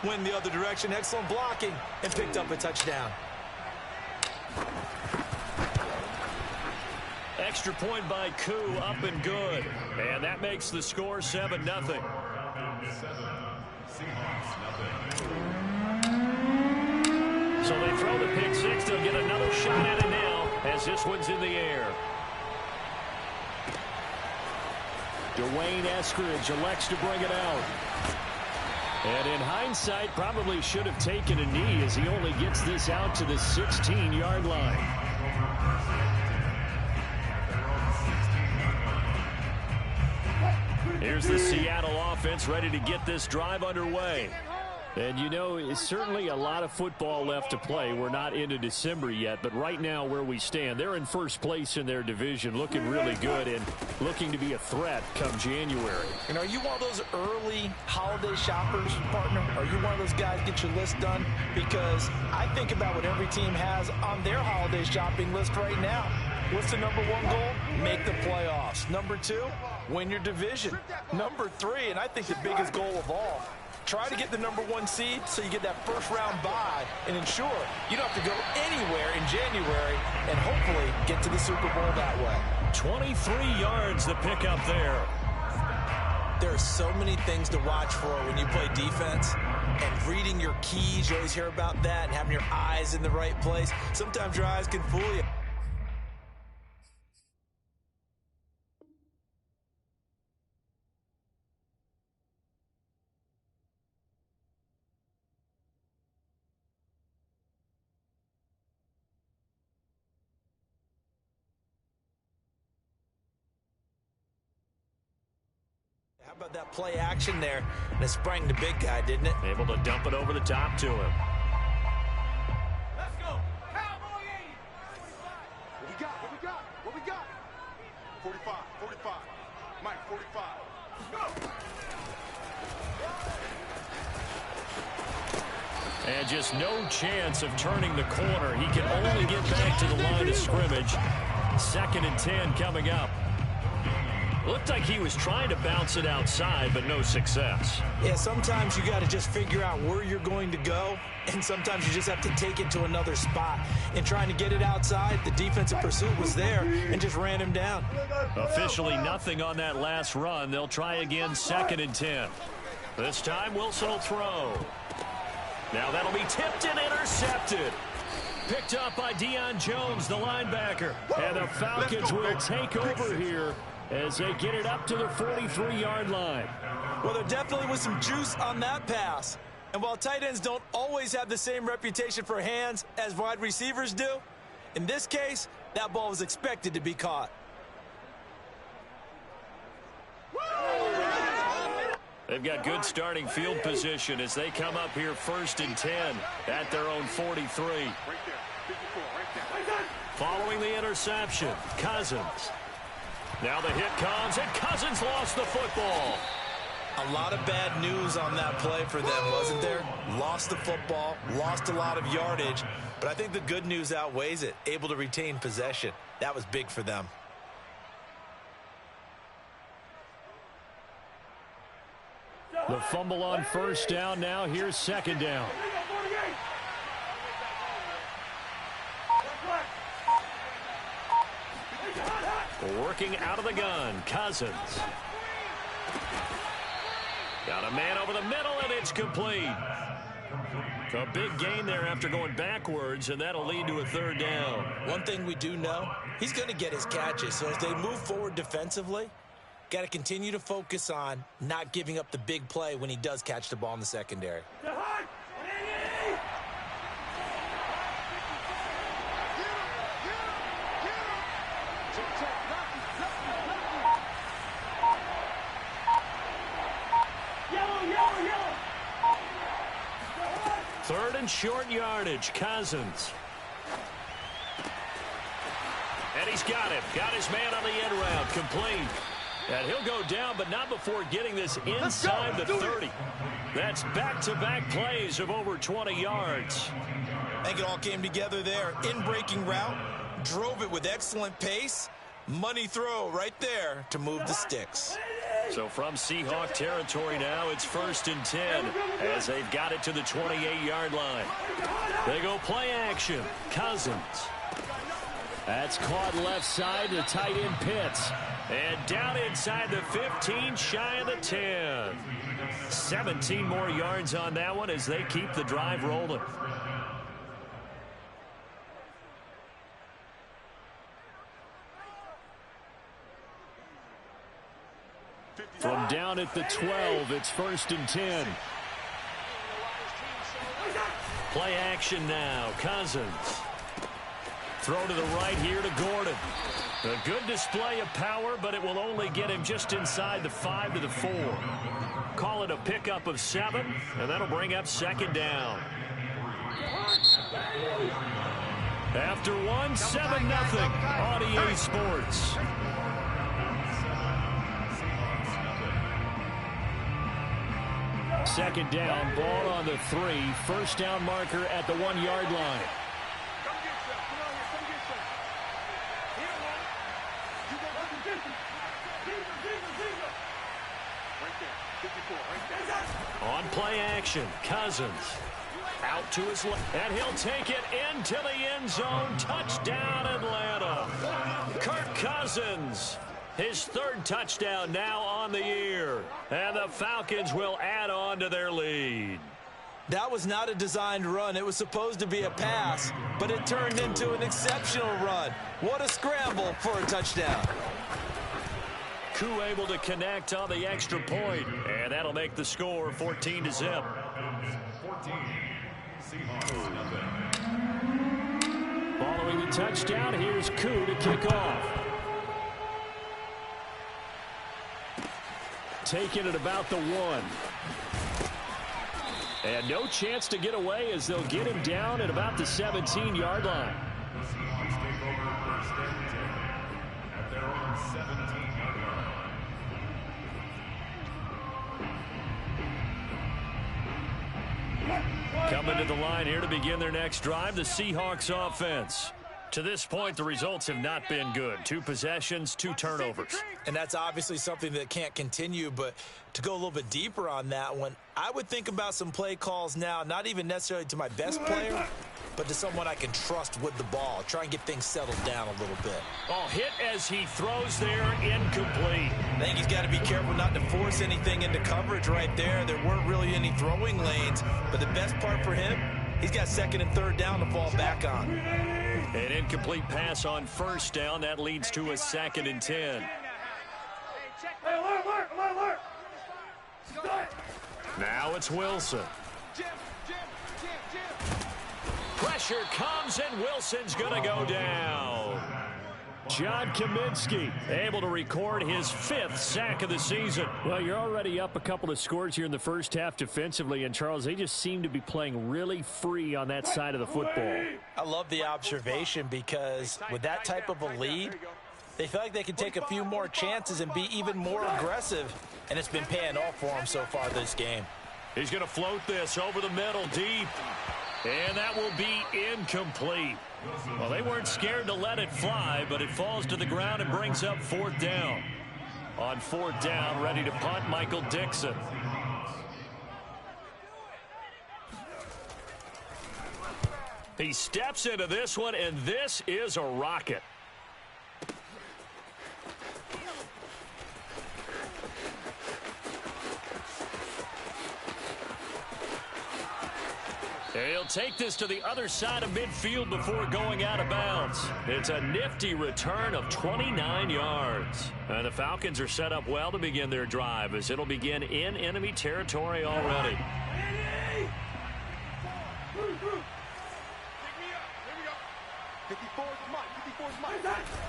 went the other direction. Excellent blocking and picked up a touchdown. Extra point by Koo, up and good. And that makes the score 7-0. So they throw the pick six. They'll get another shot at it now as this one's in the air. Dwayne Eskridge elects to bring it out. And in hindsight, probably should have taken a knee as he only gets this out to the 16-yard line. Here's the Seattle offense ready to get this drive underway. And, you know, it's certainly a lot of football left to play. We're not into December yet, but right now where we stand, they're in first place in their division, looking really good and looking to be a threat come January. And are you one of those early holiday shoppers, partner? Are you one of those guys get your list done? Because I think about what every team has on their holiday shopping list right now. What's the number one goal? Make the playoffs. Number two, win your division. Number three, and I think the biggest goal of all, try to get the number one seed so you get that first round bye and ensure you don't have to go anywhere in January and hopefully get to the Super Bowl that way. 23 yards the pick up there. There are so many things to watch for when you play defense. And reading your keys, you always hear about that, and having your eyes in the right place. Sometimes your eyes can fool you. How about that play action there? And it sprang the big guy, didn't it? Able to dump it over the top to him. Let's go. Cowboy 80. What we got? What we got? What we got? 45. 45. Mike, 45. Go. And just no chance of turning the corner. He can only get back to the line of scrimmage. 2nd and 10 coming up. Looked like he was trying to bounce it outside, but no success. Yeah, sometimes you got to just figure out where you're going to go, and sometimes you just have to take it to another spot. In trying to get it outside, the defensive pursuit was there and just ran him down. Officially nothing on that last run. They'll try again, 2nd and 10. This time Wilson will throw. Now that'll be tipped and intercepted. Picked up by Deion Jones, the linebacker. And the Falcons will take over here as they get it up to the 43-yard line. Well, there definitely was some juice on that pass. And while tight ends don't always have the same reputation for hands as wide receivers do, in this case, that ball was expected to be caught. They've got good starting field position as they come up here 1st and 10 at their own 43. Right there. 54. Right there. Following the interception, Cousins. Now the hit comes, and Cousins lost the football. A lot of bad news on that play for them, wasn't there? Lost the football, lost a lot of yardage, but I think the good news outweighs it. Able to retain possession. That was big for them. The fumble on 1st down. Now here's 2nd down. Working out of the gun, Cousins. Got a man over the middle, and it's complete. A big gain there after going backwards, and that'll lead to a 3rd down. One thing we do know, he's going to get his catches. So as they move forward defensively, got to continue to focus on not giving up the big play when he does catch the ball in the secondary. Third and short yardage, Cousins. And he's got him. Got his man on the end route, complete. And he'll go down, but not before getting this inside the 30. That's back-to-back plays of over 20 yards. I think it all came together there. In-breaking route, drove it with excellent pace. Money throw right there to move the sticks. So from Seahawk territory now, it's 1st and 10 as they've got it to the 28-yard line. They go play action. Cousins. That's caught left side to tight end Pitts. And down inside the 15, shy of the 10. 17 more yards on that one as they keep the drive rolling. From down at the 12, it's 1st and 10. Play action now. Cousins. Throw to the right here to Gordon. A good display of power, but it will only get him just inside the 5 to the 4. Call it a pickup of 7, and that'll bring up 2nd down. After 1, 7-0 on EA Sports. Second down, ball on the 3. 1st down marker at the 1-yard line. On play action, Cousins. Out to his left, and he'll take it into the end zone. Touchdown, Atlanta. Kirk Cousins. His 3rd touchdown now on the year. And the Falcons will add on to their lead. That was not a designed run. It was supposed to be a pass, but it turned into an exceptional run. What a scramble for a touchdown. Koo able to connect on the extra point, and that'll make the score 14-0. Following the touchdown, here's Koo to kick off. Taking it about the 1. And no chance to get away as they'll get him down at about the 17-yard line. Coming to the line here to begin their next drive, the Seahawks offense. To this point, the results have not been good. 2 possessions, 2 turnovers. And that's obviously something that can't continue, but to go a little bit deeper on that one, I would think about some play calls now, not even necessarily to my best player, but to someone I can trust with the ball. Try and get things settled down a little bit. Oh, hit as he throws there, incomplete. I think he's got to be careful not to force anything into coverage right there. There weren't really any throwing lanes, but the best part for him, he's got 2nd and 3rd down to fall back on. An incomplete pass on 1st down. That leads to a 2nd and 10. Now it's Wilson. Pressure comes, and Wilson's going to go down. John Kaminsky able to record his 5th sack of the season. Well, you're already up a couple of scores here in the first half defensively, and Charles, they just seem to be playing really free on that side of the football. I love the observation because with that type of a lead, they feel like they can take a few more chances and be even more aggressive, and it's been paying off for them so far this game. He's going to float this over the middle deep, and that will be incomplete. Well, they weren't scared to let it fly, but it falls to the ground and brings up 4th down. On 4th down, ready to punt, Michael Dixon. He steps into this one, and this is a rocket. He'll take this to the other side of midfield before going out of bounds. It's a nifty return of 29 yards. And the Falcons are set up well to begin their drive as it'll begin in enemy territory already.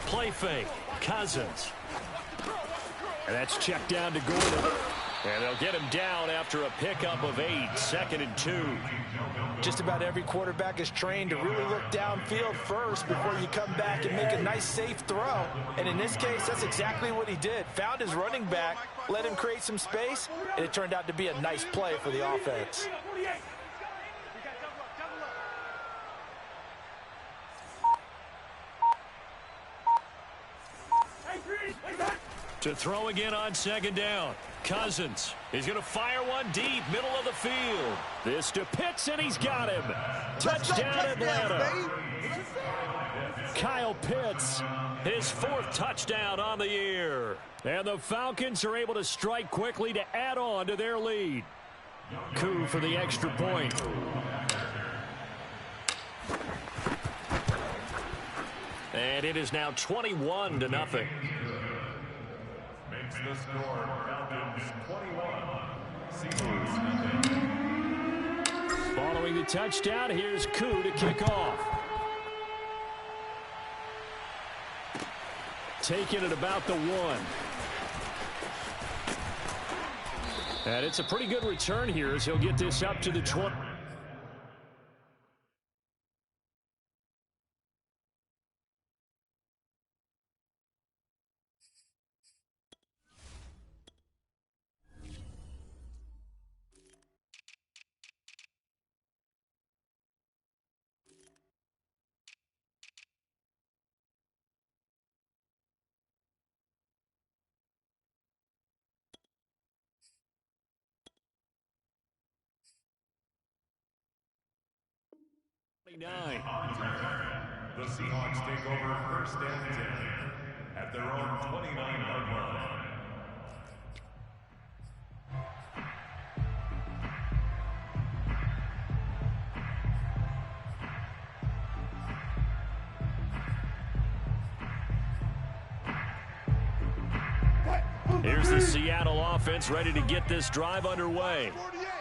Play fake. Cousins. And that's checked down to Gordon. And they'll get him down after a pickup of 8, 2nd and 2. Just about every quarterback is trained to really look downfield first before you come back and make a nice, safe throw. And in this case, that's exactly what he did. Found his running back, let him create some space, and it turned out to be a nice play for the offense. To throw again on second down. Cousins. He's going to fire one deep, middle of the field. This to Pitts, and he's got him. Touchdown, Atlanta. Kyle Pitts, his 4th touchdown on the year. And the Falcons are able to strike quickly to add on to their lead. Koo for the extra point. And it is now 21-0. Makes the score Falcons 21, Seahawks. Following the touchdown, here's Koo to kick off. Taking it about the 1. And it's a pretty good return here as he'll get this up to the 20. The Seahawks take over 1st and 10 at their own 29-yard line. Here's the Seattle offense ready to get this drive underway.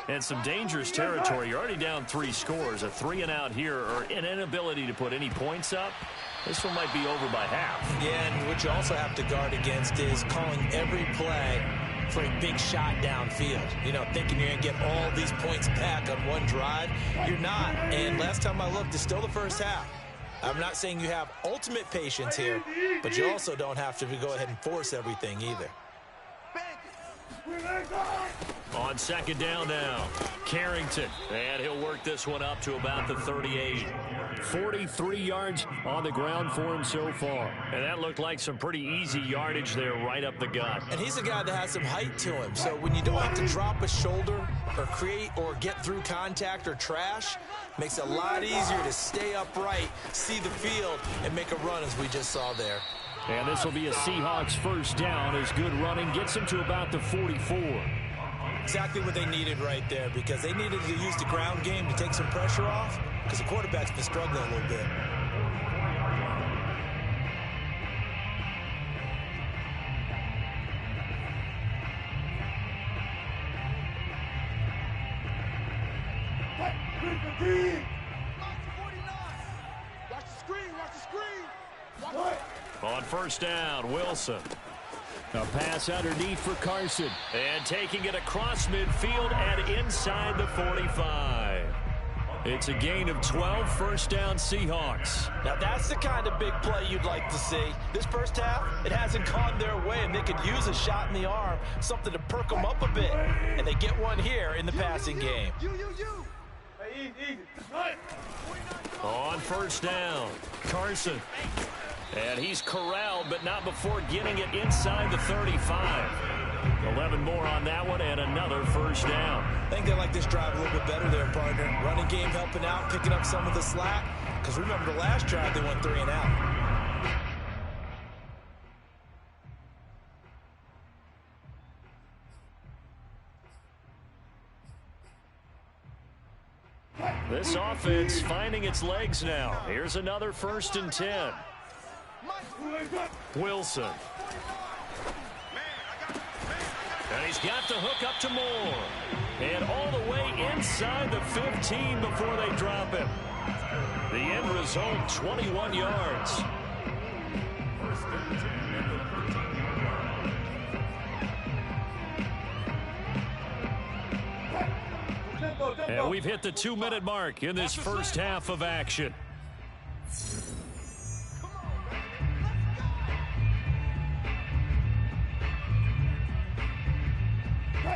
And some dangerous territory. You're already down 3 scores. A 3-and-out here, or an inability to put any points up. This one might be over by half. Yeah, and what you also have to guard against is calling every play for a big shot downfield. You know, thinking you're going to get all these points back on one drive. You're not. And last time I looked, it's still the first half. I'm not saying you have ultimate patience here, but you also don't have to go ahead and force everything either. On second down now, Carrington. And he'll work this one up to about the 38. 43 yards on the ground for him so far. And that looked like some pretty easy yardage there right up the gut. And he's a guy that has some height to him. So when you don't have to drop a shoulder or create or get through contact or trash, makes it a lot easier to stay upright, see the field, and make a run as we just saw there. And this will be a Seahawks first down as good running gets him to about the 44. Exactly what they needed right there, because they needed to use the ground game to take some pressure off, because the quarterback's been struggling a little bit. Watch the screen, watch the screen. On first down, Wilson. A pass underneath for Carson. And taking it across midfield and inside the 45. It's a gain of 12, first down Seahawks. Now that's the kind of big play you'd like to see. This first half, it hasn't gone their way, and they could use a shot in the arm, something to perk them up a bit. And they get one here in the passing game. Hey, easy. On first down, Carson. And he's corralled, but not before getting it inside the 35. 11 more on that one, and another first down. I think they like this drive a little bit better there, partner. Running game helping out, picking up some of the slack. Because remember the last drive, they went 3 and out. This offense finding its legs now. Here's another 1st and 10. Wilson. And he's got the hook up to Moore. And all the way inside the 15 before they drop him. The end result, 21 yards. And we've hit the 2-minute mark in this first half of action.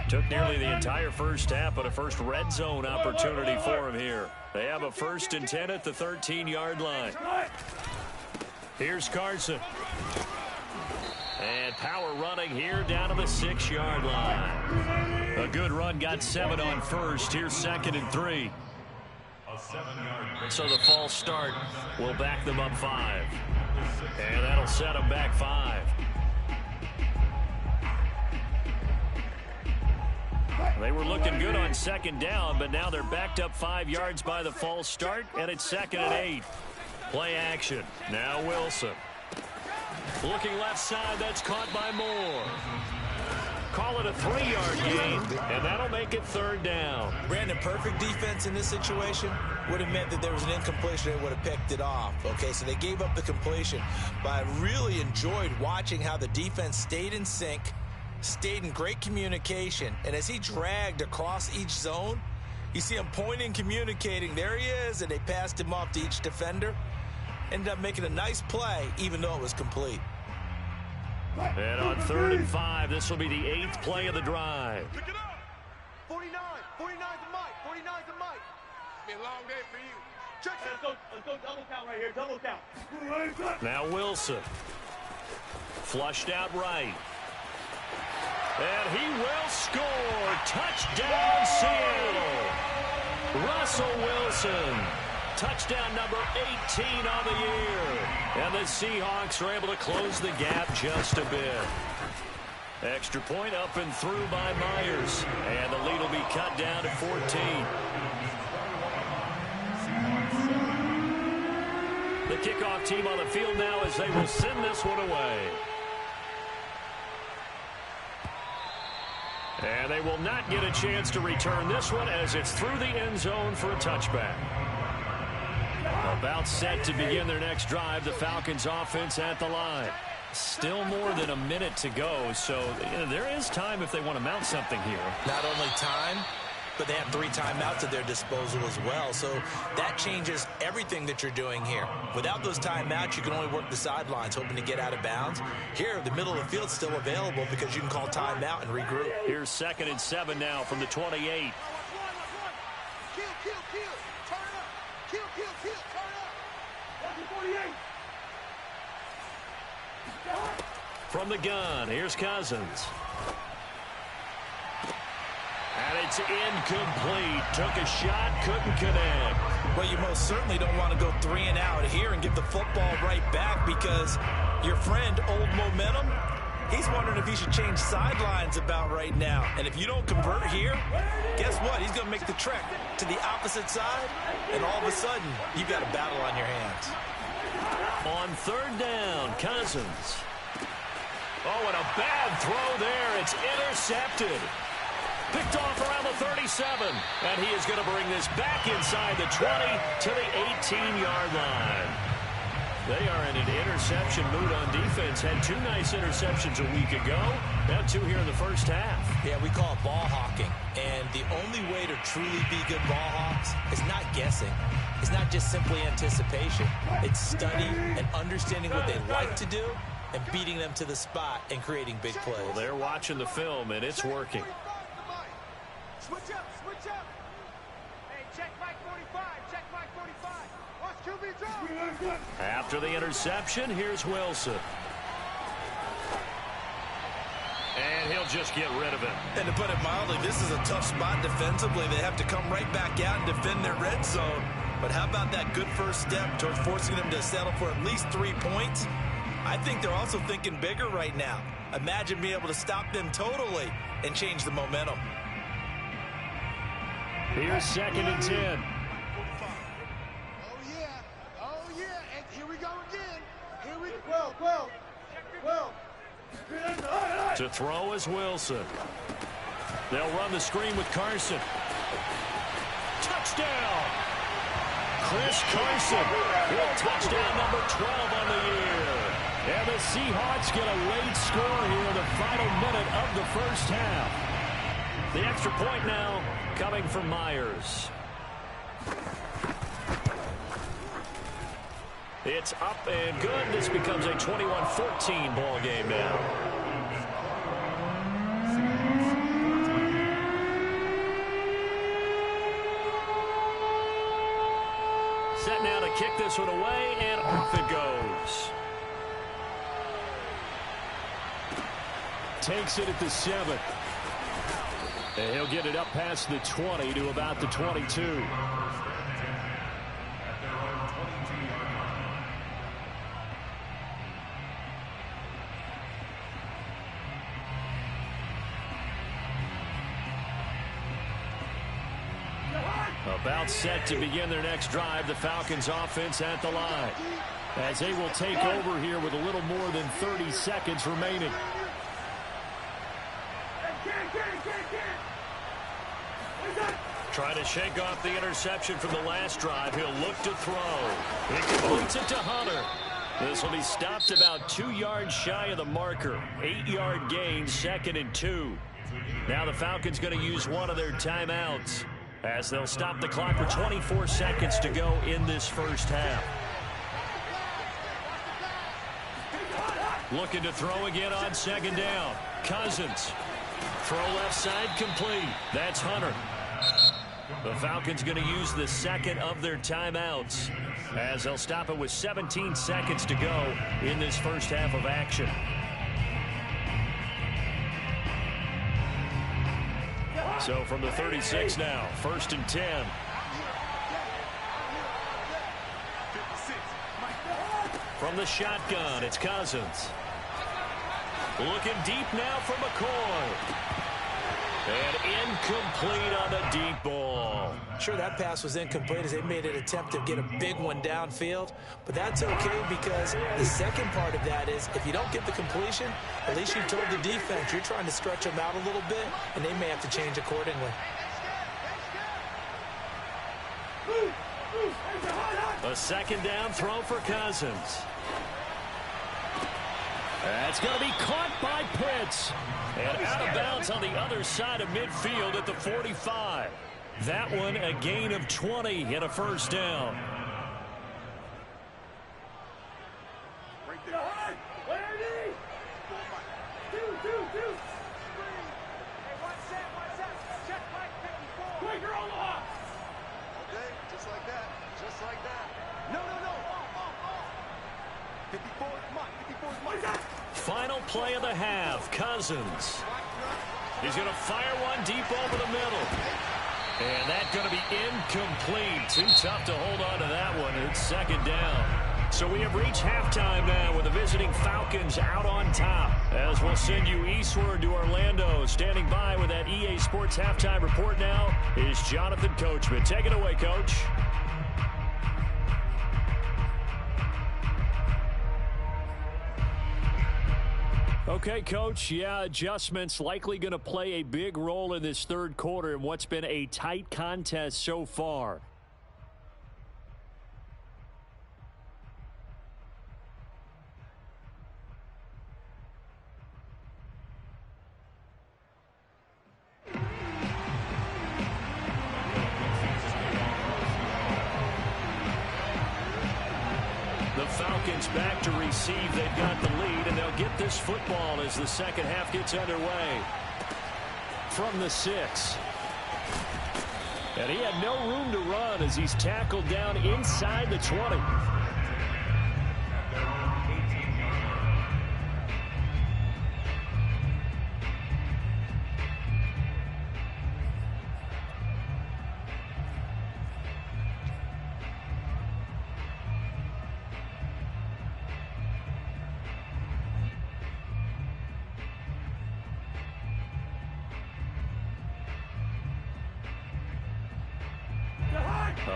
Took nearly the entire first half, but a first red zone opportunity for him here. They have a 1st and 10 at the 13-yard line. Here's Carson. And power running here down to the 6-yard line. A good run, got 7 on first. Here's 2nd and 3. A 7-yard. So the false start will back them up 5. And that'll set them back 5. They were looking good on 2nd down, but now they're backed up 5 yards by the false start, and it's 2nd and 8. Play action. Now Wilson. Looking left side, that's caught by Moore. Call it a 3-yard gain, and that'll make it 3rd down. Brandon, perfect defense in this situation would have meant that there was an incompletion. They would have picked it off. Okay, so they gave up the completion. But I really enjoyed watching how the defense stayed in sync, stayed in great communication. And as he dragged across each zone, you see him pointing, communicating. There he is, and they passed him off to each defender. Ended up making a nice play, even though it was complete. And on 3rd and 5, this will be the 8th play of the drive. Pick it up. 49. 49's the mic. 49's the mic. It's been a long day for you. Check it. Let's go double count right here. Double count. Now Wilson. Flushed out right. And he will score. Touchdown, Seattle. Russell Wilson. Touchdown number 18 on the year. And the Seahawks are able to close the gap just a bit. Extra point up and through by Myers. And the lead will be cut down to 14. The kickoff team on the field now as they will send this one away. And they will not get a chance to return this one as it's through the end zone for a touchback. About set to begin their next drive, the Falcons offense at the line. Still more than a minute to go, so there is time if they want to mount something here. Not only time, but they have 3 timeouts at their disposal as well. So that changes everything that you're doing here. Without those timeouts, you can only work the sidelines, hoping to get out of bounds. Here, the middle of the field's still available because you can call timeout and regroup. Here's 2nd and 7 now from the 28. Kill. Turn up. Kill. Turn up. 48. From the gun, here's Cousins. And it's incomplete. Took a shot, couldn't connect. Well, you most certainly don't want to go 3 and out here and give the football right back because your friend, Old Momentum, he's wondering if he should change sidelines about right now. And if you don't convert here, guess what? He's going to make the trek to the opposite side, and all of a sudden, you've got a battle on your hands. On 3rd down, Cousins. Oh, and a bad throw there. It's intercepted. Picked off around the 37. And he is going to bring this back inside the 20 to the 18-yard line. They are in an interception mood on defense. Had 2 nice interceptions a week ago. Now 2 here in the first half. Yeah, we call it ball hawking. And the only way to truly be good ball hawks is not guessing. It's not just simply anticipation. It's study and understanding what they like to do and beating them to the spot and creating big plays. Well, they're watching the film, and it's working. Switch up. Hey, check Mike 45. Check Mike 45. Watch QB drop. After the interception, here's Wilson. And he'll just get rid of it. And to put it mildly, this is a tough spot defensively. They have to come right back out and defend their red zone. But how about that good first step towards forcing them to settle for at least 3 points? I think they're also thinking bigger right now. Imagine being able to stop them totally and change the momentum. Here's 2nd and 10. Oh, yeah. And here we go again. Here we go. Well. To throw is Wilson. They'll run the screen with Carson. Touchdown! Chris Carson with touchdown number 12 on the year. And the Seahawks get a late score here in the final minute of the first half. The extra point now coming from Myers. It's up and good. This becomes a 21-14 ball game now. Set now to kick this one away, and off it goes. takes it at the 7. And he'll get it up past the 20 to about the 22. About set to begin their next drive, the Falcons offense at the line, as they will take over here with a little more than 30 seconds remaining. Trying to shake off the interception from the last drive. He'll look to throw. He completes it to Hunter. This will be stopped about 2 yards shy of the marker. 8-yard gain, 2nd and 2. Now the Falcons going to use one of their timeouts, as they'll stop the clock with 24 seconds to go in this first half. Looking to throw again on 2nd down. Cousins. Throw left side complete. That's Hunter. The Falcons going to use the 2nd of their timeouts, as they'll stop it with 17 seconds to go in this first half of action. So from the 36 now, 1st and 10. From the shotgun, it's Cousins. Looking deep now for McCoy. And incomplete on the deep ball. Sure, that pass was incomplete as they made an attempt to get a big one downfield. But that's okay, because the second part of that is if you don't get the completion, at least you told the defense you're trying to stretch them out a little bit, and they may have to change accordingly. A 2nd down throw for Cousins. That's going to be caught by Pitts. And out of bounds on the other side of midfield at the 45. That one a gain of 20 and a 1st down. Final play of the half, Cousins. He's going to fire one deep over the middle. And that's going to be incomplete. Too tough to hold on to that one. It's 2nd down. So we have reached halftime now with the visiting Falcons out on top. As we'll send you eastward to Orlando. Standing by with that EA Sports halftime report now is Jonathan Coachman. Take it away, Coach. Okay, Coach, yeah, adjustments likely going to play a big role in this 3rd quarter in what's been a tight contest so far. The Falcons back to receive. They've got the lead, and they'll get this football as the second half gets underway. From the 6. And he had no room to run as he's tackled down inside the 20.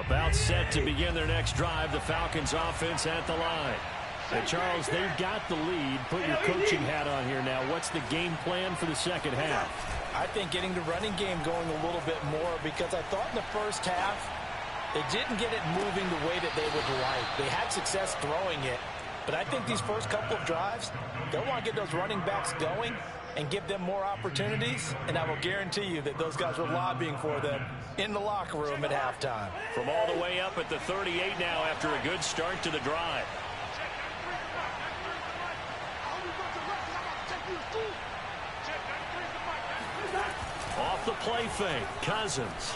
About set to begin their next drive, the Falcons offense at the line. And Charles, they've got the lead. Put your coaching hat on here now. What's the game plan for the second half? I think getting the running game going a little bit more, because I thought in the first half they didn't get it moving the way that they would like. They had success throwing it, but I think these first couple of drives, they'll want to get those running backs going and give them more opportunities, and I will guarantee you that those guys were lobbying for them in the locker room at halftime. From all the way up at the 38 now after a good start to the drive. Off the play fake, Cousins.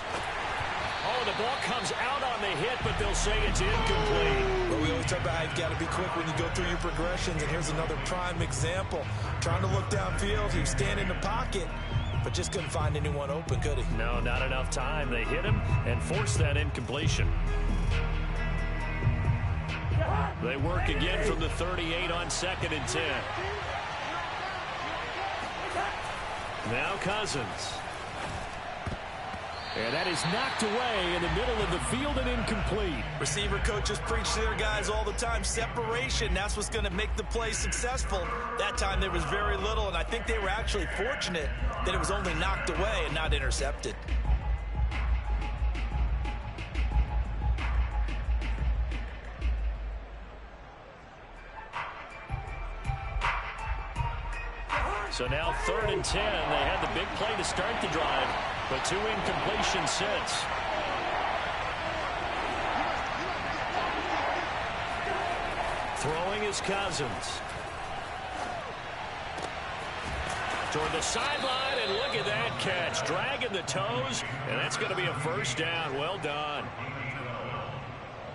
Oh, the ball comes out on the hit, but they'll say it's incomplete. But we always talk about how you've got to be quick when you go through your progressions, and here's another prime example. Trying to look downfield, he was standing in the pocket, but just couldn't find anyone open, could he? No, not enough time. They hit him and forced that incompletion. They work again from the 38 on 2nd and 10. Now Cousins. And that is knocked away in the middle of the field and incomplete. Receiver coaches preach to their guys all the time. Separation, that's what's going to make the play successful. That time there was very little, and I think they were actually fortunate that it was only knocked away and not intercepted. So now 3rd and 10. They had the big play to start the drive, but 2 incompletions since. Throwing is Cousins. Toward the sideline, and look at that catch. Dragging the toes, and that's going to be a first down. Well done.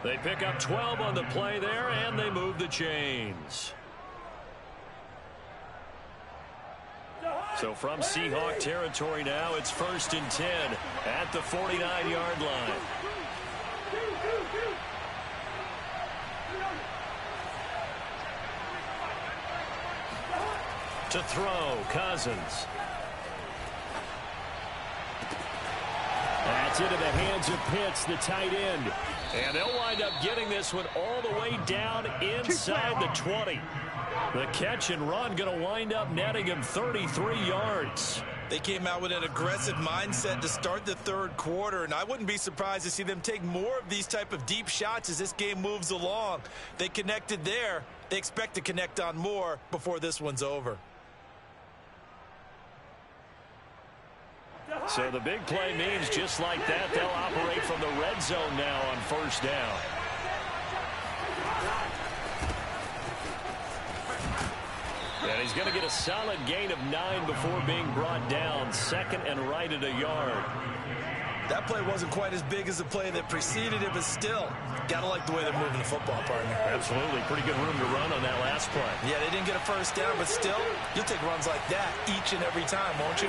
They pick up 12 on the play there, and they move the chains. So from Seahawk territory now, it's 1st and 10 at the 49-yard line. To throw, Cousins. That's into the hands of Pitts, the tight end. And they'll wind up getting this one all the way down inside the 20. The catch and run going to wind up netting him 33 yards. They came out with an aggressive mindset to start the 3rd quarter, and I wouldn't be surprised to see them take more of these type of deep shots as this game moves along. They connected there. They expect to connect on more before this one's over. So the big play means just like that, they'll operate from the red zone now on 1st down. And he's going to get a solid gain of 9 before being brought down. 2nd and right at a yard. That play wasn't quite as big as the play that preceded it, but still, got to like the way they're moving the football, partner. Absolutely. Pretty good room to run on that last play. Yeah, they didn't get a first down, but still, you'll take runs like that each and every time, won't you?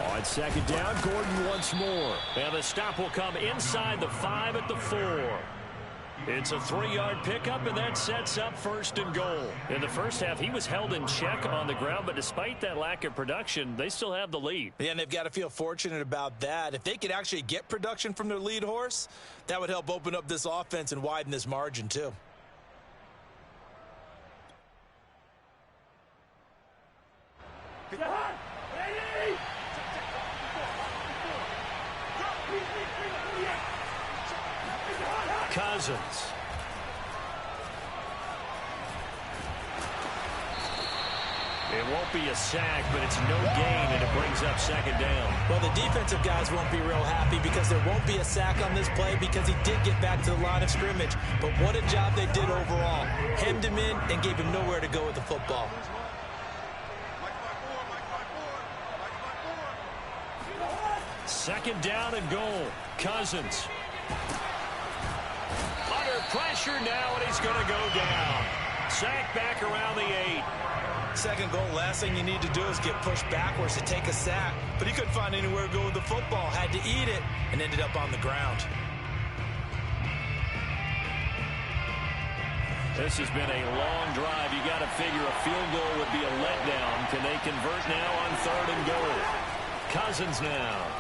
On 2nd down, Gordon once more. And the stop will come inside the 5 at the 4. It's a 3-yard pickup, and that sets up 1st and goal. In the first half, he was held in check on the ground, but despite that lack of production, they still have the lead. Yeah, and they've got to feel fortunate about that. If they could actually get production from their lead horse, that would help open up this offense and widen this margin, too. Cousins. It won't be a sack, but it's no gain, and it brings up 2nd down. Well, the defensive guys won't be real happy because there won't be a sack on this play because he did get back to the line of scrimmage. But what a job they did overall. Hemmed him in and gave him nowhere to go with the football. 2nd down and goal. Cousins. Under pressure now, and he's going to go down. Sack back around the 8. 2nd goal, last thing you need to do is get pushed backwards to take a sack. But he couldn't find anywhere to go with the football. Had to eat it and ended up on the ground. This has been a long drive. You got to figure a field goal would be a letdown. Can they convert now on 3rd and goal? Cousins now.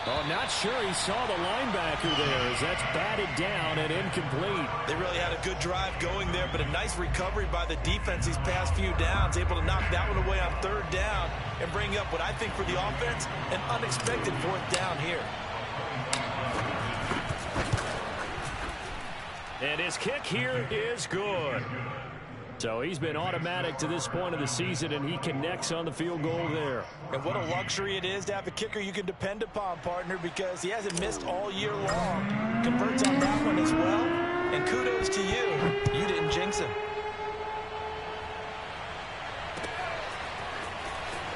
Oh, not sure he saw the linebacker there as that's batted down and incomplete. They really had a good drive going there, but a nice recovery by the defense these past few downs. Able to knock that one away on 3rd down and bring up what I think for the offense, an unexpected 4th down here. And his kick here is good. So he's been automatic to this point of the season, and he connects on the field goal there. And what a luxury it is to have a kicker you can depend upon, partner, because he hasn't missed all year long. Converts on that one as well. And kudos to you. You didn't jinx him.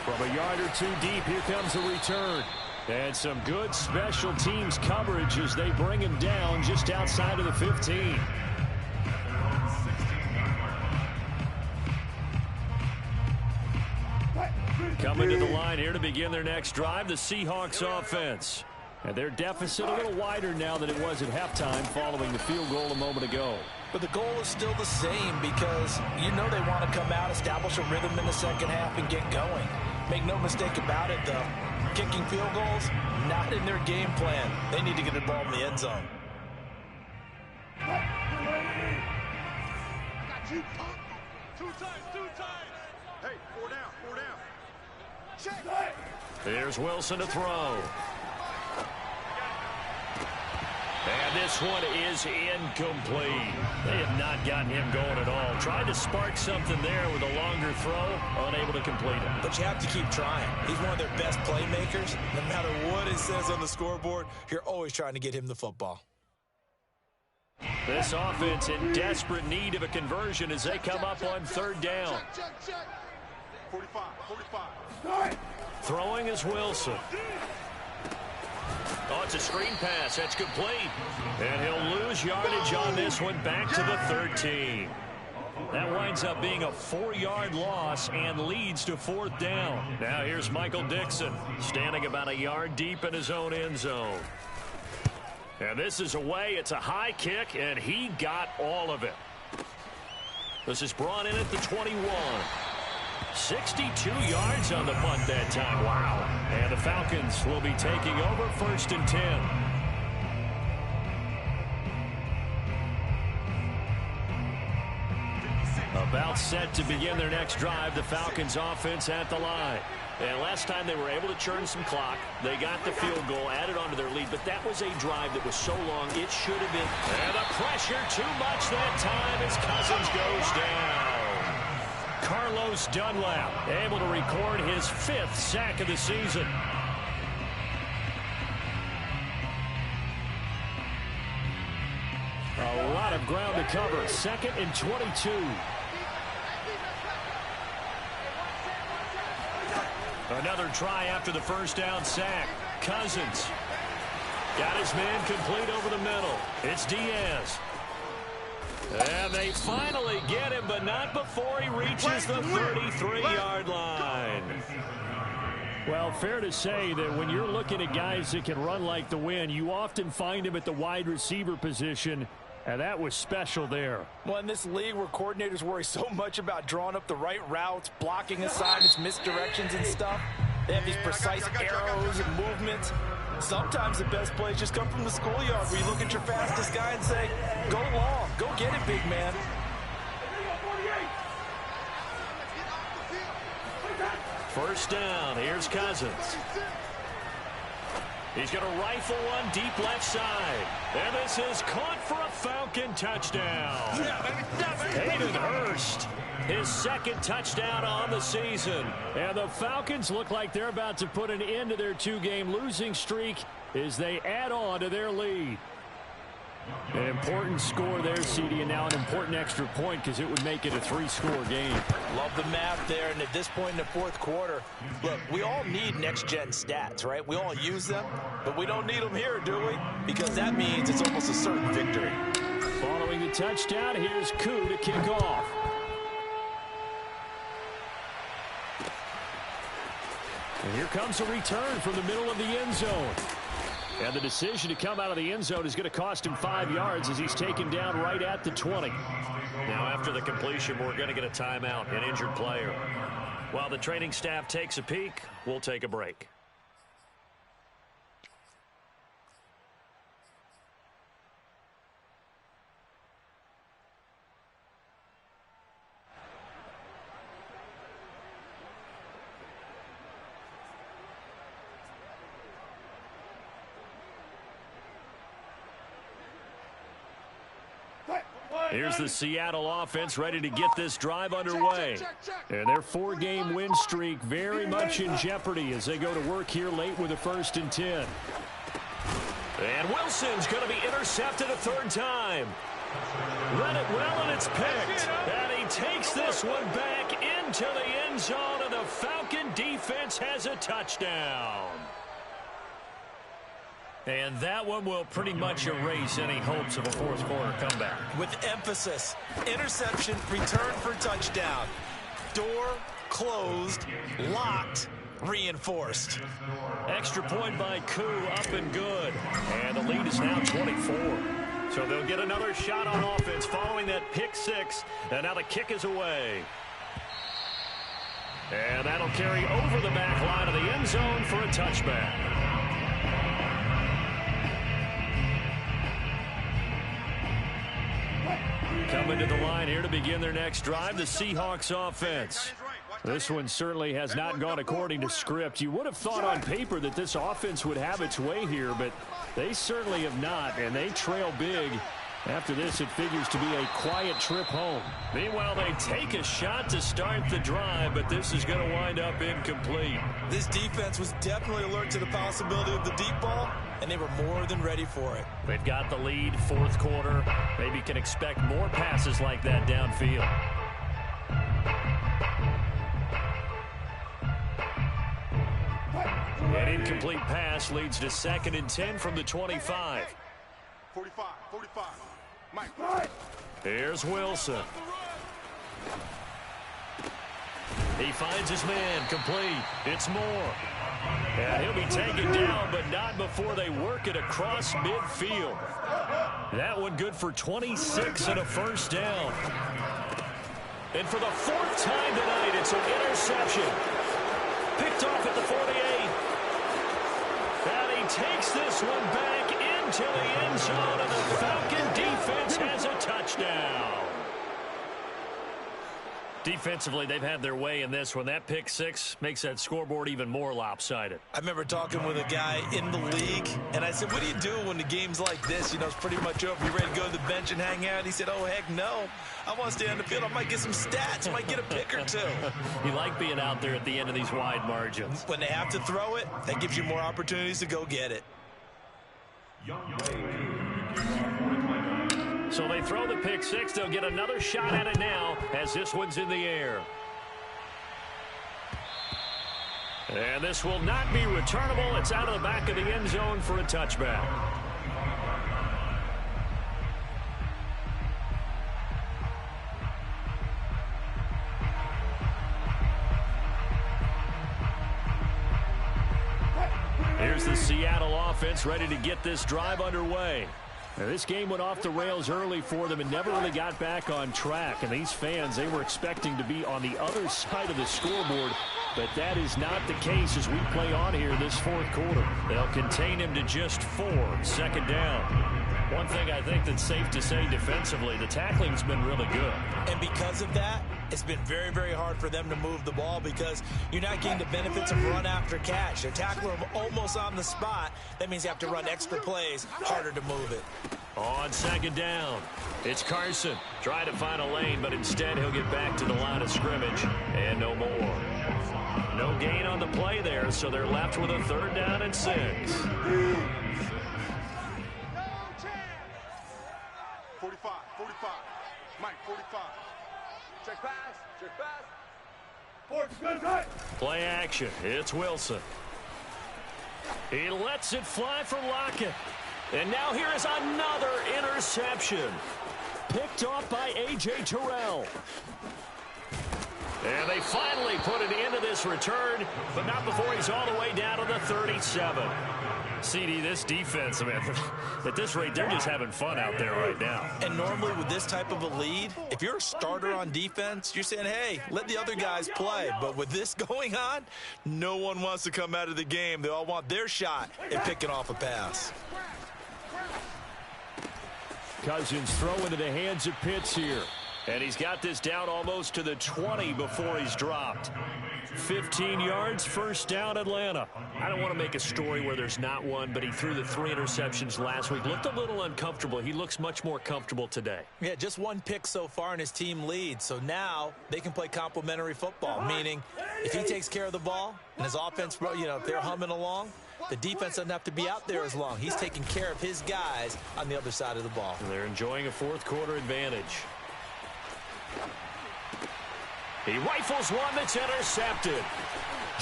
From a yard or two deep, here comes a return. And some good special teams coverage as they bring him down just outside of the 15. Coming to the line here to begin their next drive, the Seahawks offense. And their deficit a little wider now than it was at halftime following the field goal a moment ago. But the goal is still the same because you know they want to come out, establish a rhythm in the second half, and get going. Make no mistake about it, though. Kicking field goals, not in their game plan. They need to get the ball in the end zone. Got you, punk. Two times. Hey, four down. Check. Here's Wilson to throw. And this one is incomplete. They have not gotten him going at all. Tried to spark something there with a longer throw, unable to complete it. But you have to keep trying. He's one of their best playmakers. No matter what it says on the scoreboard, you're always trying to get him the football. This offense in desperate need of a conversion as they come up on third down. Check. 45. Throwing is Wilson. Oh, it's a screen pass. That's complete. And he'll lose yardage on this one back to the 13. That winds up being a 4-yard loss and leads to fourth down. Now here's Michael Dixon standing about a yard deep in his own end zone. And this is away. It's a high kick, and he got all of it. This is brought in at the 21. 62 yards on the punt that time. Wow. And the Falcons will be taking over 1st and 10. About set to begin their next drive, the Falcons offense at the line. And last time they were able to churn some clock. They got the field goal, added onto their lead, but that was a drive that was so long it should have been. And the pressure too much that time as Cousins goes down. Carlos Dunlap able to record his 5th sack of the season. A lot of ground to cover. 2nd and 22. Another try after the first down sack. Cousins got his man complete over the middle. It's Diaz. And they finally get him, but not before he reaches the 33-yard line. Well, fair to say that when you're looking at guys that can run like the wind, you often find him at the wide receiver position, and that was special there. Well, in this league where coordinators worry so much about drawing up the right routes, blocking assignments, misdirections and stuff, they have these precise arrows and movements. Sometimes the best plays just come from the schoolyard where you look at your fastest guy and say, go long, go get it, big man. First down, here's Cousins. He's going to rifle one deep left side. And this is caught for a Falcon touchdown. Hayden Hurst, his 2nd touchdown on the season. And the Falcons look like they're about to put an end to their 2-game losing streak as they add on to their lead. An important score there, CD, and now an important extra point because it would make it a 3-score game. Love the math there, and at this point in the 4th quarter, look, we all need next-gen stats, right? We all use them, but we don't need them here, do we? Because that means it's almost a certain victory. Following the touchdown, here's Koo to kick off. And here comes a return from the middle of the end zone. And the decision to come out of the end zone is going to cost him 5 yards as he's taken down right at the 20. Now after the completion, we're going to get a timeout, an injured player. While the training staff takes a peek, we'll take a break. Here's the Seattle offense ready to get this drive underway. And their 4-game win streak very much in jeopardy as they go to work here late with a 1st and 10. And Wilson's going to be intercepted a 3rd time. Read it well, and it's picked. And he takes this one back into the end zone, and the Falcon defense has a touchdown. And that one will pretty much erase any hopes of a fourth quarter comeback. With emphasis, interception, return for touchdown. Door closed, locked, reinforced. Extra point by Koo, up and good. And the lead is now 24. So they'll get another shot on offense following that pick six. And now the kick is away. And that'll carry over the back line of the end zone for a touchback. Coming to the line here to begin their next drive, the Seahawks offense. This one certainly has not gone according to script. You would have thought on paper that this offense would have its way here, but they certainly have not, and they trail big. After this, it figures to be a quiet trip home. Meanwhile, they take a shot to start the drive, but this is going to wind up incomplete. This defense was definitely alert to the possibility of the deep ball, and they were more than ready for it. They've got the lead, fourth quarter. Maybe can expect more passes like that downfield. An incomplete pass leads to 2nd and 10 from the 25. 45. Mike. Here's Wilson. He finds his man, complete. It's Moore. And he'll be taken down, but not before they work it across midfield. That one good for 26 and a first down. And for the 4th time tonight, it's an interception. Picked off at the 48. And he takes this one back into the end zone, and the Falcon defense has a touchdown. Defensively, they've had their way in this one. That pick six makes that scoreboard even more lopsided. I remember talking with a guy in the league, and I said, what do you do when the game's like this? You know, it's pretty much over. You ready to go to the bench and hang out? He said, oh, heck no. I want to stay on the field. I might get some stats. I might get a pick or two. You like being out there at the end of these wide margins. When they have to throw it, that gives you more opportunities to go get it. So they throw the pick six. They'll get another shot at it now as this one's in the air. And this will not be returnable. It's out of the back of the end zone for a touchback. Here's the Seattle offense ready to get this drive underway. Now, this game went off the rails early for them and never really got back on track. And these fans, they were expecting to be on the other side of the scoreboard. But that is not the case as we play on here this fourth quarter. They'll contain him to just 4, 2nd down. One thing I think that's safe to say defensively, the tackling's been really good. And because of that, it's been very, very hard for them to move the ball because you're not getting the benefits of run after catch. They're tackling them almost on the spot. That means you have to run extra plays, harder to move it. On 2nd down, it's Carson. Trying to find a lane, but instead he'll get back to the line of scrimmage. And no more. No gain on the play there, so they're left with a 3rd down and 6. 45. Mike, 45. Check pass. Force, good right. Play action. It's Wilson. He lets it fly for Lockett. And now here is another interception. Picked off by A.J. Terrell. And they finally put an end to this return, but not before he's all the way down to the 37. CD, this defense, man, at this rate, they're just having fun out there right now. And normally with this type of a lead, if you're a starter on defense, you're saying, hey, let the other guys play. But with this going on, no one wants to come out of the game. They all want their shot at picking off a pass. Cousins throw into the hands of Pitts here. And he's got this down almost to the 20 before he's dropped. 15 yards, first down, Atlanta. I don't want to make a story where there's not one, but he threw the 3 interceptions last week. Looked a little uncomfortable. He looks much more comfortable today. Yeah, just 1 pick so far and his team leads. So now they can play complementary football, meaning if he takes care of the ball and his offense, you know, if they're humming along, the defense doesn't have to be out there as long. He's taking care of his guys on the other side of the ball. And they're enjoying a fourth quarter advantage. He rifles one that's intercepted.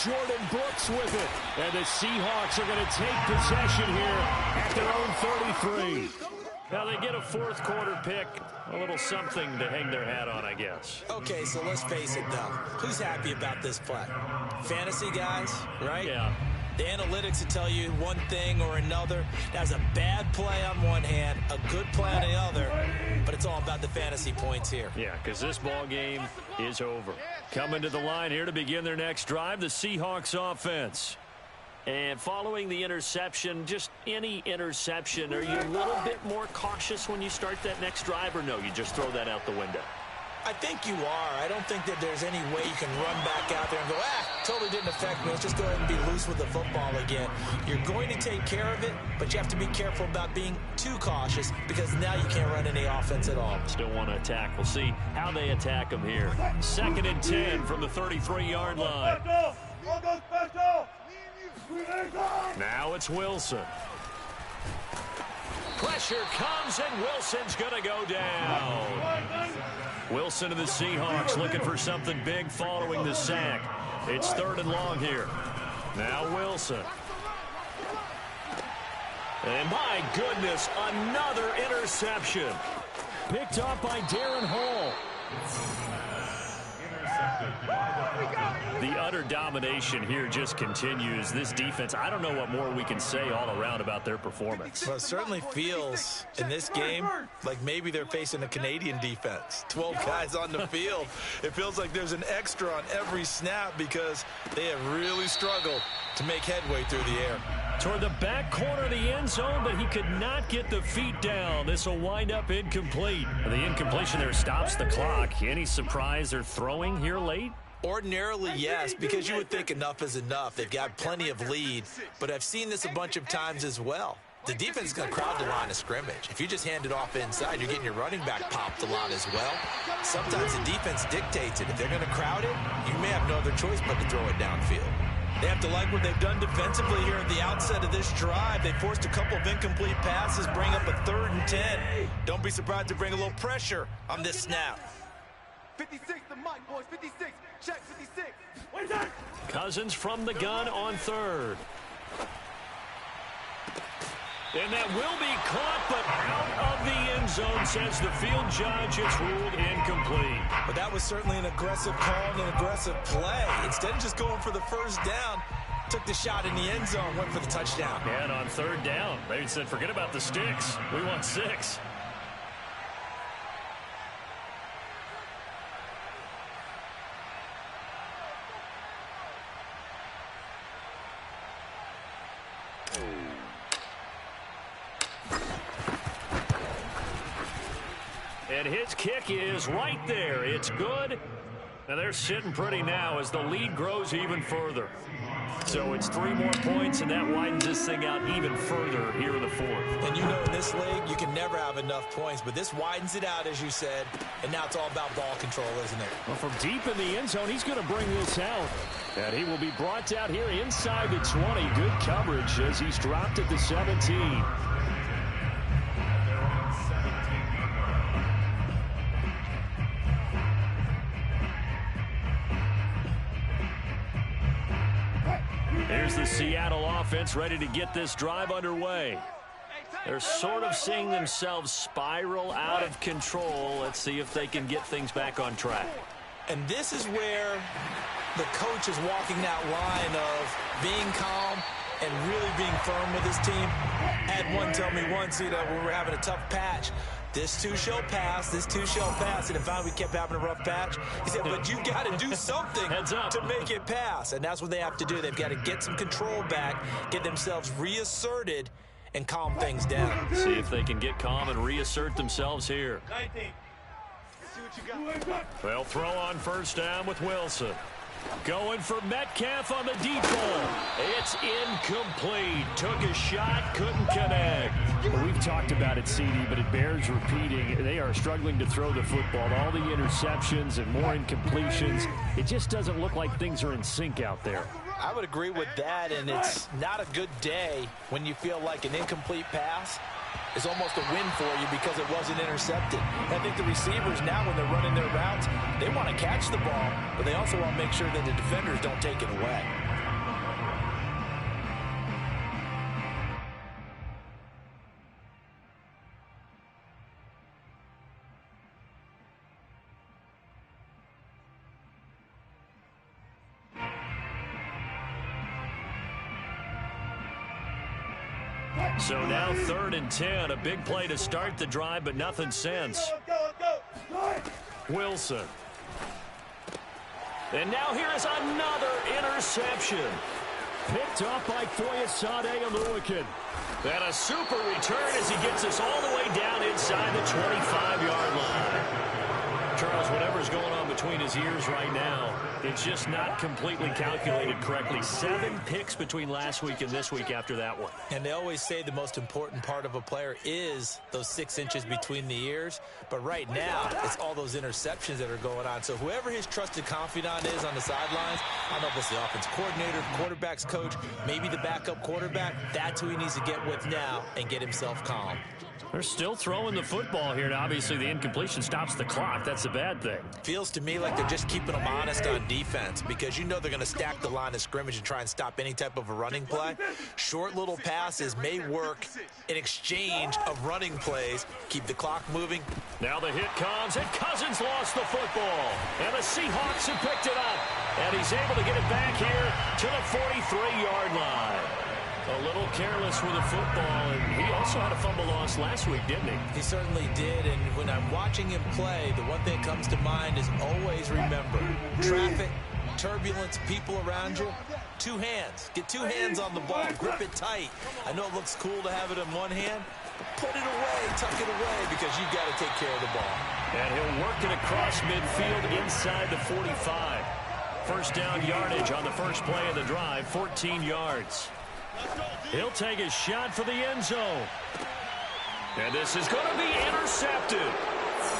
Jordan Brooks with it. And the Seahawks are going to take possession here at their own 33. Now they get a fourth quarter pick. A little something to hang their hat on, I guess. Okay, so let's face it, though. Who's happy about this play? Fantasy guys, right? Yeah. The analytics will tell you one thing or another. That's a bad play on one hand, a good play on the other, but it's all about the fantasy points here. Yeah, because this ball game is over. Coming to the line here to begin their next drive, the Seahawks offense. And following the interception, just any interception, are you a little bit more cautious when you start that next drive, or no, you just throw that out the window? I think you are. I don't think that there's any way you can run back out there and go, totally didn't affect me. Let's just go ahead and be loose with the football again. You're going to take care of it, but you have to be careful about being too cautious because now you can't run any offense at all. Still want to attack. We'll see how they attack them here. 2nd and 10 from the 33-yard line. Now it's Wilson. Pressure comes, and Wilson's going to go down. Wilson and the Seahawks looking for something big following the sack. It's 3rd and long here. Now Wilson. And my goodness, another interception. Picked up by Darren Hall. The utter domination here just continues. This defense, I don't know what more we can say all around about their performance. Well, it certainly feels in this game like maybe they're facing a Canadian defense. 12 guys on the field. It feels like there's an extra on every snap because they have really struggled to make headway through the air. Toward the back corner of the end zone, but he could not get the feet down. This will wind up incomplete. The incompletion there stops the clock. Any surprise they're throwing here late? Ordinarily, yes, because you would think enough is enough. They've got plenty of lead, but I've seen this a bunch of times as well. The defense is going to crowd the line of scrimmage. If you just hand it off inside, you're getting your running back popped a lot as well. Sometimes the defense dictates it. If they're going to crowd it, you may have no other choice but to throw it downfield. They have to like what they've done defensively here at the outset of this drive. They forced a couple of incomplete passes, bring up a 3rd and 10. Don't be surprised to bring a little pressure on this snap. 56, the mic, boys, 56. Check 56. Cousins from the gun on 3rd. And that will be caught, but out of the end zone, says the field judge. It's ruled incomplete. But that was certainly an aggressive call and an aggressive play. Instead of just going for the first down, took the shot in the end zone, went for the touchdown. And on 3rd down, they said, forget about the sticks. We want 6. And his kick is right there. It's good. Now they're sitting pretty now as the lead grows even further. So it's 3 more points, and that widens this thing out even further here in the 4th. And you know in this league, you can never have enough points, but this widens it out, as you said, and now it's all about ball control, isn't it? Well, from deep in the end zone, he's going to bring this out. And he will be brought out here inside the 20. Good coverage as he's dropped at the 17. Here's the Seattle offense ready to get this drive underway. They're sort of seeing themselves spiral out of control. Let's see if they can get things back on track. And this is where the coach is walking that line of being calm and really being firm with his team. Had one tell me once, when we're having a tough patch, this too shall pass, this too shall pass. And if we kept having a rough patch, he said, but you've got to do something to make it pass. And that's what they have to do. They've got to get some control back, get themselves reasserted, and calm things down. See if they can get calm and reassert themselves here. 19. See what you got. They'll throw on 1st down with Wilson. Going for Metcalf on the deep ball. It's incomplete. Took a shot, couldn't connect. Well, we've talked about it, CD, but it bears repeating. They are struggling to throw the football. All the interceptions and more incompletions. It just doesn't look like things are in sync out there. I would agree with that, and it's not a good day when you feel like an incomplete pass is almost a win for you because it wasn't intercepted. And I think the receivers now, when they're running their routes, they want to catch the ball, but they also want to make sure that the defenders don't take it away. So now 3rd and 10. A big play to start the drive, but nothing since. Wilson. And now here is another interception. Picked off by Foyesade Oluwakin. And a super return as he gets us all the way down inside the 25-yard line. Charles, whatever's going on between his ears right now, it's just not completely calculated correctly. 7 picks between last week and this week after that one. And they always say the most important part of a player is those 6 inches between the ears. But right now, it's all those interceptions that are going on. So whoever his trusted confidant is on the sidelines, I don't know if it's the offense coordinator, quarterback's coach, maybe the backup quarterback, that's who he needs to get with now and get himself calm. They're still throwing the football here, and obviously the incompletion stops the clock. That's a bad thing. Feels to me like they're just keeping them honest on defense because you know they're going to stack the line of scrimmage and try and stop any type of a running play. Short little passes may work in exchange of running plays. Keep the clock moving. Now the hit comes, and Cousins lost the football. And the Seahawks have picked it up. And he's able to get it back here to the 43-yard line. A little careless with the football, and he also had a fumble loss last week, didn't he? He certainly did, and when I'm watching him play, the one thing that comes to mind is always remember, traffic, turbulence, people around you, 2 hands. Get 2 hands on the ball, grip it tight. I know it looks cool to have it in one hand, but put it away, tuck it away, because you've got to take care of the ball. And he'll work it across midfield inside the 45. First down yardage on the first play of the drive, 14 yards. He'll take a shot for the end zone. And this is going to be intercepted.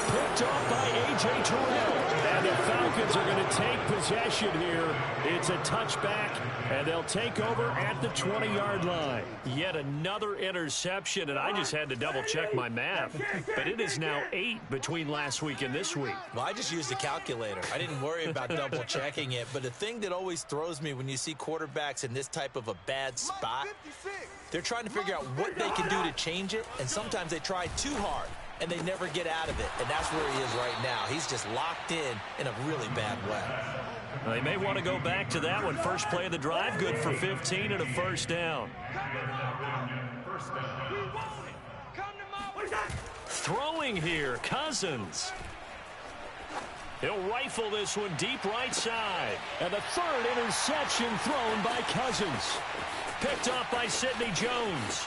Picked off by A.J. Terrell. And the Falcons are going to take possession here. It's a touchback, and they'll take over at the 20-yard line. Yet another interception, and I just had to double-check my math. But it is now 8 between last week and this week. Well, I just used a calculator. I didn't worry about double-checking it. But the thing that always throws me when you see quarterbacks in this type of a bad spot, they're trying to figure out what they can do to change it, and sometimes they try too hard, and they never get out of it. And that's where he is right now. He's just locked in a really bad way. Well, they may want to go back to that one. First play of the drive, good for 15 and a first down. Throwing here, Cousins. He'll rifle this one deep right side. And the 3rd interception thrown by Cousins. Picked off by Sidney Jones.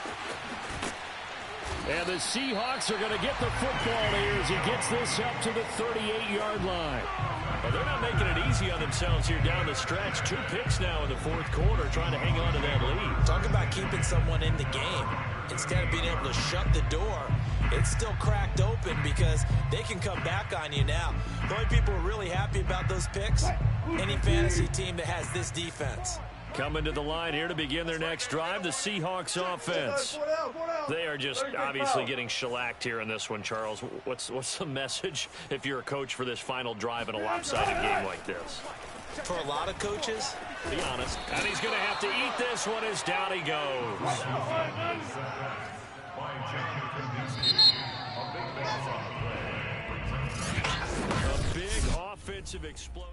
And the Seahawks are going to get the football here as he gets this up to the 38-yard line. Well, they're not making it easy on themselves here down the stretch. 2 picks now in the 4th quarter trying to hang on to that lead. Talk about keeping someone in the game. Instead of being able to shut the door, it's still cracked open because they can come back on you now. The only people who are really happy about those picks, any fantasy team that has this defense. Coming to the line here to begin their next drive, the Seahawks offense. They are just obviously getting shellacked here in this one, Charles. What's the message if you're a coach for this final drive in a lopsided game like this? For a lot of coaches, be honest. And he's going to have to eat this one as down he goes. A big offensive explosion.